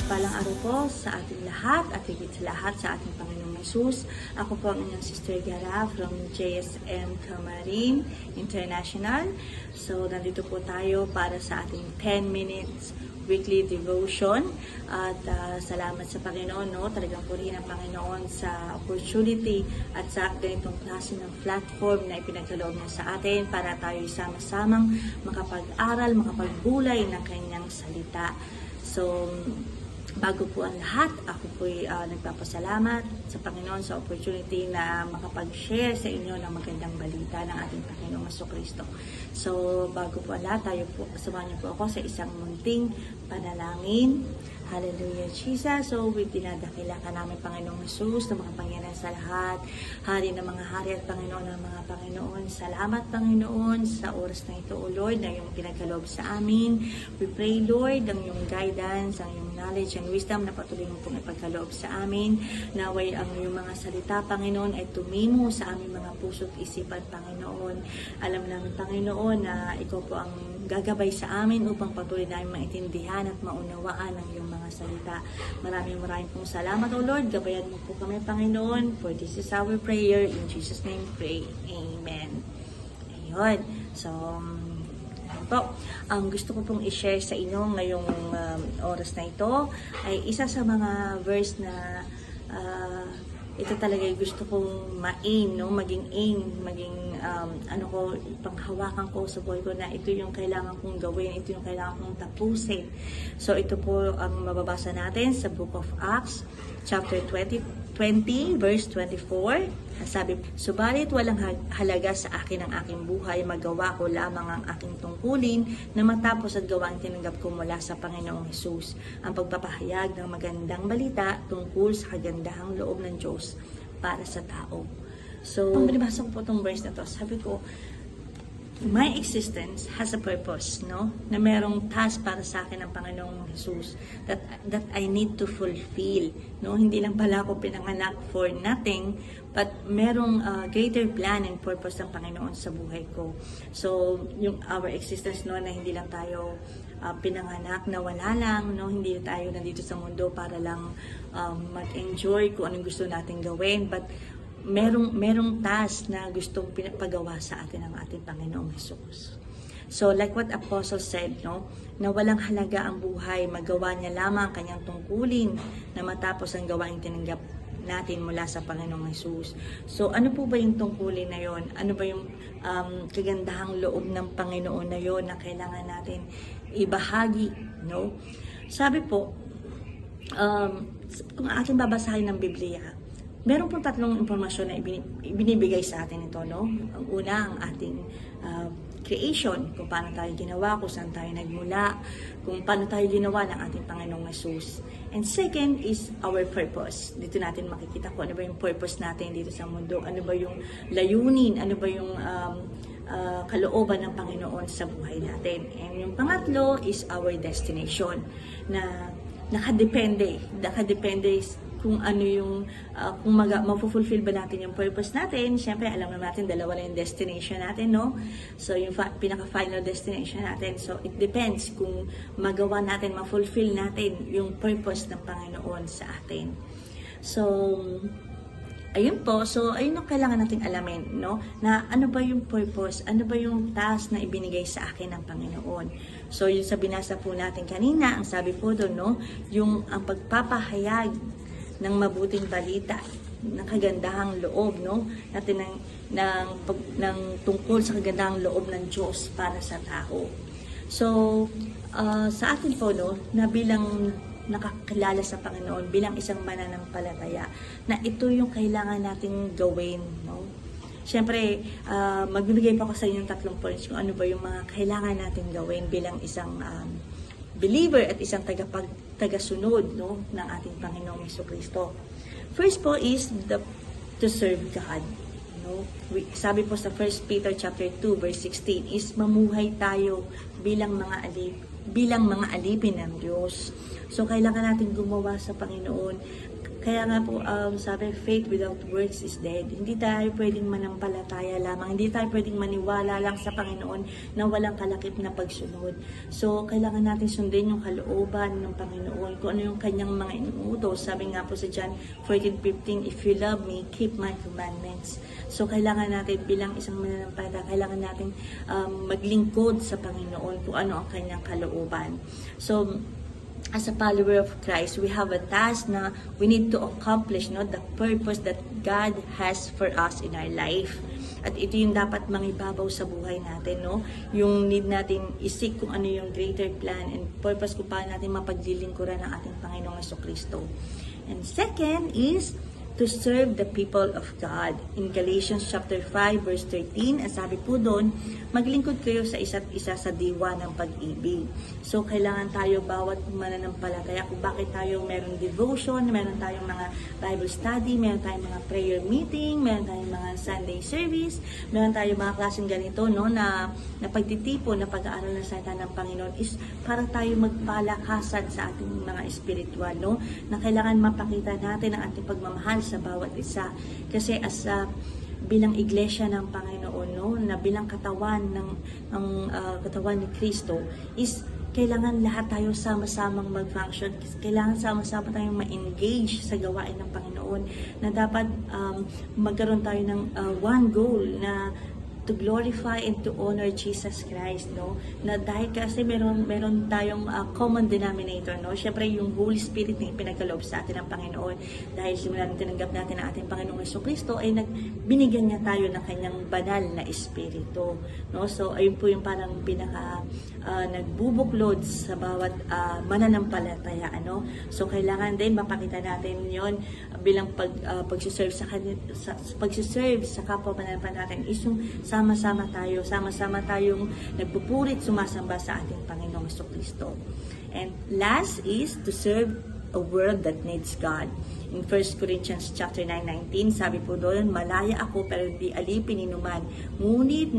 Mapagpalang araw po sa ating lahat at higit sa lahat sa ating Panginoong Hesus. Ako po ang inyong Sister Gara from JSM Camarin International. So, nandito po tayo para sa ating 10 minutes weekly devotion. At salamat sa Panginoon, no? Talagang purihin ang Panginoon sa opportunity at sa ganitong klase ng platform na ipinagkaloob niya sa atin para tayo sama-samang makapag-aral, makapagbulay ng kanyang salita. So, bago po ang lahat, ako po'y nagpapasalamat sa Panginoon sa opportunity na makapag-share sa inyo ng magandang balita ng ating Panginoong Jesucristo. So, bago po ang lahat, samahan niyo po ako sa isang munting panalangin. Hallelujah, Jesus. So, dinadakila ka namin, Panginoong Jesus, na mga Panginoon sa lahat. Hari ng mga hari at Panginoon ng mga Panginoon. Salamat, Panginoon, sa oras na ito, O Lord, na iyong pinagkaloob sa amin. We pray, Lord, ang iyong guidance, ang iyong knowledge and wisdom na patuloy mo pong ipagkaloob sa amin. Naway ang iyong mga salita, Panginoon, ay tumimo sa aming mga puso't isipan, Panginoon. Alam namin, Panginoon, na ikaw po ang gagabay sa amin upang patuloy namin maintindihan at maunawaan ang iyong mga salita. Maraming pong salamat, O Lord. Gabayan mo po kami, Panginoon. For this is our prayer. In Jesus' name, pray. Amen. Ayun. So, po, ang gusto ko pong i-share sa inyo ngayong oras na ito ay isa sa mga verse na ito talaga yung gusto kong ma-aim, no? Maging aim, maging panghawakan ko sa buhay ko na ito yung kailangan kong gawin, ito yung kailangan kong tapusin. So ito po ang mababasa natin sa Book of Acts, chapter 20 verse 24. Sabi, subalit walang halaga sa akin ang aking buhay, magawa ko lamang ang aking tungkulin na matapos at gawain tinanggap ko mula sa Panginoong Hesus, ang pagpapahayag ng magandang balita tungkol sa kagandahang loob ng Diyos para sa tao. So, kung binabasa ko po itong verse na to, sabi ko, my existence has a purpose, no? Na merong task para sa akin ng Panginoong Hesus that I need to fulfill, no? Hindi lang pala ako pinanganak for nothing, but merong greater plan and purpose ng Panginoon sa buhay ko. So, yung our existence, no, na hindi lang tayo pinanganak na wala lang, no? Hindi tayo nandito sa mundo para lang mag-enjoy kung anong gusto natin gawin, but merong task na gustong pinapagawa sa atin ng ating Panginoong Hesus. So, like what Apostle said, no, na walang halaga ang buhay, magawa niya lamang kanyang tungkulin na matapos ang gawaing tinanggap natin mula sa Panginoong Hesus. So, ano po ba yung tungkulin na yon? Ano ba yung kagandahang loob ng Panginoon na yon na kailangan natin ibahagi, no? Sabi po, kung ating babasahin ng Biblia, meron pong tatlong impormasyon na ibinibigay sa atin ito, no? Ang una, ang ating creation, kung paano tayo ginawa, kung saan tayo nagmula, kung paano tayo ginawa ng ating Panginoong Hesus. And second is our purpose. Dito natin makikita kung ano ba yung purpose natin dito sa mundo, ano ba yung layunin, ano ba yung kalooban ng Panginoon sa buhay natin. And yung pangatlo is our destination, na nakadepende kung ano yung, kung mapufulfill ba natin yung purpose natin. Siyempre, alam naman natin, dalawa na yung destination natin, no? So, yung pinaka-final destination natin. So, it depends kung magawa natin, mafulfill natin yung purpose ng Panginoon sa atin. So, ayun po. So, ayun ang kailangan nating alamin, no? Na ano ba yung purpose? Ano ba yung task na ibinigay sa akin ng Panginoon? So, yung sa binasa po natin kanina, ang sabi po doon, no? Yung ang pagpapahayag ng mabuting balita, ng kagandahang loob, no? Natin ng tungkol sa kagandahang loob ng Diyos para sa tao. So, sa atin po, no, na bilang nakakilala sa Panginoon, bilang isang mananampalataya, na ito yung kailangan nating gawin, no? Siyempre, magbibigay pa ako sa inyo ng tatlong points kung ano ba yung mga kailangan nating gawin bilang isang believer at isang tagasunod, no, ng ating Panginoong Jesucristo. First po is to serve God. No? Sabi po sa 1 Peter chapter 2 verse 16 is mamuhay tayo bilang mga alipin ng Diyos. So kailangan natin gumawa sa Panginoon, Kaya nga po, sabi, faith without works is dead. Hindi tayo pwedeng manampalataya lamang. Hindi tayo pwedeng maniwala lang sa Panginoon na walang kalakip na pagsunod. So, kailangan natin sundin yung kalooban ng Panginoon, kung ano yung kanyang mga inuutos. Sabi nga po sa John 14:15, if you love me, keep my commandments. So, kailangan natin bilang isang mananampalataya, kailangan natin maglingkod sa Panginoon kung ano ang kanyang kalooban. So, as a follower of Christ, we have a task na we need to accomplish, no, the purpose that God has for us in our life. At ito yung dapat mangibabaw sa buhay natin, no? Yung need natin isik kung ano yung greater plan and purpose kung paano natin mapaglilingkuran ng ating Panginoong Jesucristo. And second is to serve the people of God. In Galatians chapter 5 verse 13, ang sabi po doon, maglingkod kayo sa isa't isa sa diwa ng pag-ibig. So, kailangan tayo bawat mananampalataya kung bakit tayo meron devotion, meron tayong mga Bible study, meron tayong mga prayer meeting, meron tayong mga Sunday service, meron tayong mga klaseng ganito, no, na pagtitipon, na pag-aaral ng salita ng Panginoon is para tayo magpalakasan sa ating mga espiritual, no, na kailangan mapakita natin ang ating pagmamahal sa bawat isa. Kasi as bilang iglesia ng Panginoon, no, na bilang katawan ng katawan ni Kristo, is kailangan lahat tayo sama-samang mag-function. Kailangan sama-sama tayong ma-engage sa gawain ng Panginoon, na dapat magkaroon tayo ng one goal na to glorify and to honor Jesus Christ, no? Na dahil kasi meron tayong common denominator, no? Syempre yung Holy Spirit na ipinagkaloob sa atin ng Panginoon. Dahil simula nang tinanggap natin ang ating Panginoong Jesucristo, ay binigyan niya tayo ng kanyang banal na espiritu, no? So ayun po yung parang pinaka nagbubuklod sa bawat mananampalataya, ano? So kailangan din mapakita natin yon bilang pagsiserve sa pagsiserve sa kapwa mananampalataya natin is yung sama-sama tayong nagpupurit, sumasamba sa ating Panginoong Jesucristo. And last is to serve a world that needs God. In 1 Corinthians chapter 9:19, sabi po doon, malaya ako pero hindi alipin inuman, ngunit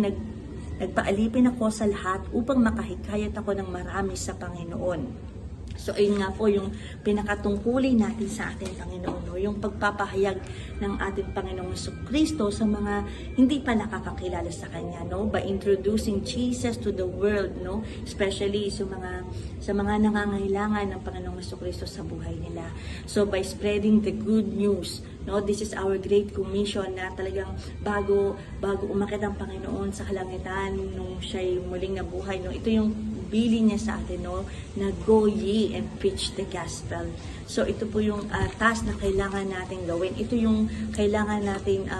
nagpaalipin ako sa lahat upang makahikayat ako ng marami sa Panginoon. So, ayun nga po yung pinakatungkulin natin sa ating Panginoon, no? Yung pagpapahayag ng ating Panginoong Jesucristo sa mga hindi pa nakakakilala sa Kanya, no? By introducing Jesus to the world, no? Especially sa mga nangangailangan ng Panginoong Jesucristo sa buhay nila. So, by spreading the good news, no? This is our great commission na talagang bago umakyat ang Panginoon sa kalangitan nung siya'y muling nabuhay, no? Ito yung bilin niya sa atin, no, na go ye and preach the gospel. So ito po yung task na kailangan natin gawin. Ito yung kailangan natin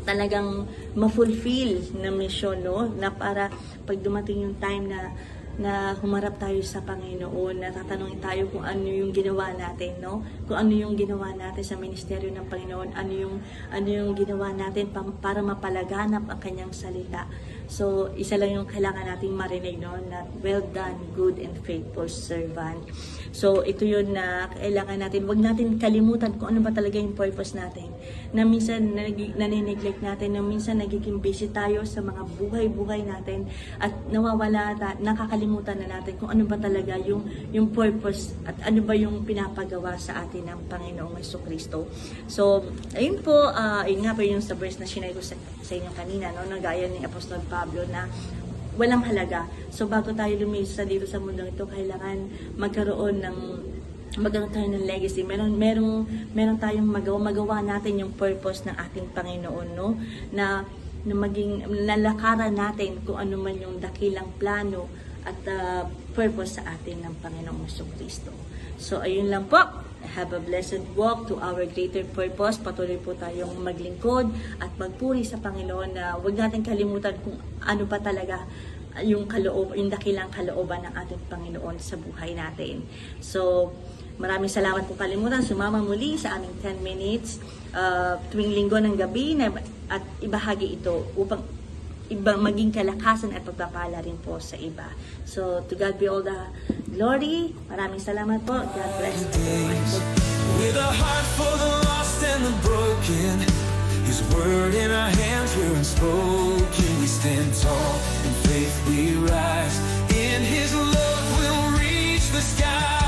talagang ma-fulfill na mission, no, na para pag dumating yung time na humarap tayo sa Panginoon, na tatanungin tayo kung ano yung ginawa natin, no? Kung ano yung ginawa natin sa ministeryo ng Panginoon, ano yung ginawa natin para mapalaganap ang kanyang salita. So, isa lang yung kailangan nating marinig, no? Na well done, good and faithful servant. So, ito yun na kailangan natin. Huwag natin kalimutan kung ano ba talaga yung purpose natin. Na minsan nanineglect natin, na minsan nagiging busy tayo sa mga buhay-buhay natin at nakakalimutan na natin kung ano ba talaga yung purpose at ano ba yung pinapagawa sa atin ng Panginoong Jesucristo. So, ayun po, ayun nga po yung sa verse na sinay ko sa inyo kanina, no? Nagaya ni Apostol Pablo na walang halaga. So, bago tayo lumisa dito sa mundo ito, kailangan magkaroon tayo ng legacy. Meron tayong magawa natin yung purpose ng ating Panginoon, no? Na maging nalakaran natin kung ano man yung dakilang plano at purpose sa atin ng Panginoong Jesucristo. So, ayun lang po. Have a blessed walk to our greater purpose. Patuloy po tayong maglingkod at magpuri sa Panginoon na huwag natin kalimutan kung ano pa talaga yung dakilang kalooban ng ating Panginoon sa buhay natin. So, maraming salamat po kalimutan. Sumama muli sa aming 10 minutes tuwing linggo ng gabi at ibahagi ito upang maging kalakasan at pagpapala rin po sa iba. So, to God be all the glory. Maraming salamat po. God bless everyone. With a heart for the lost and the broken, His word in our hands, we're unspoken. We stand tall, in faith we rise. In His love we'll reach the sky.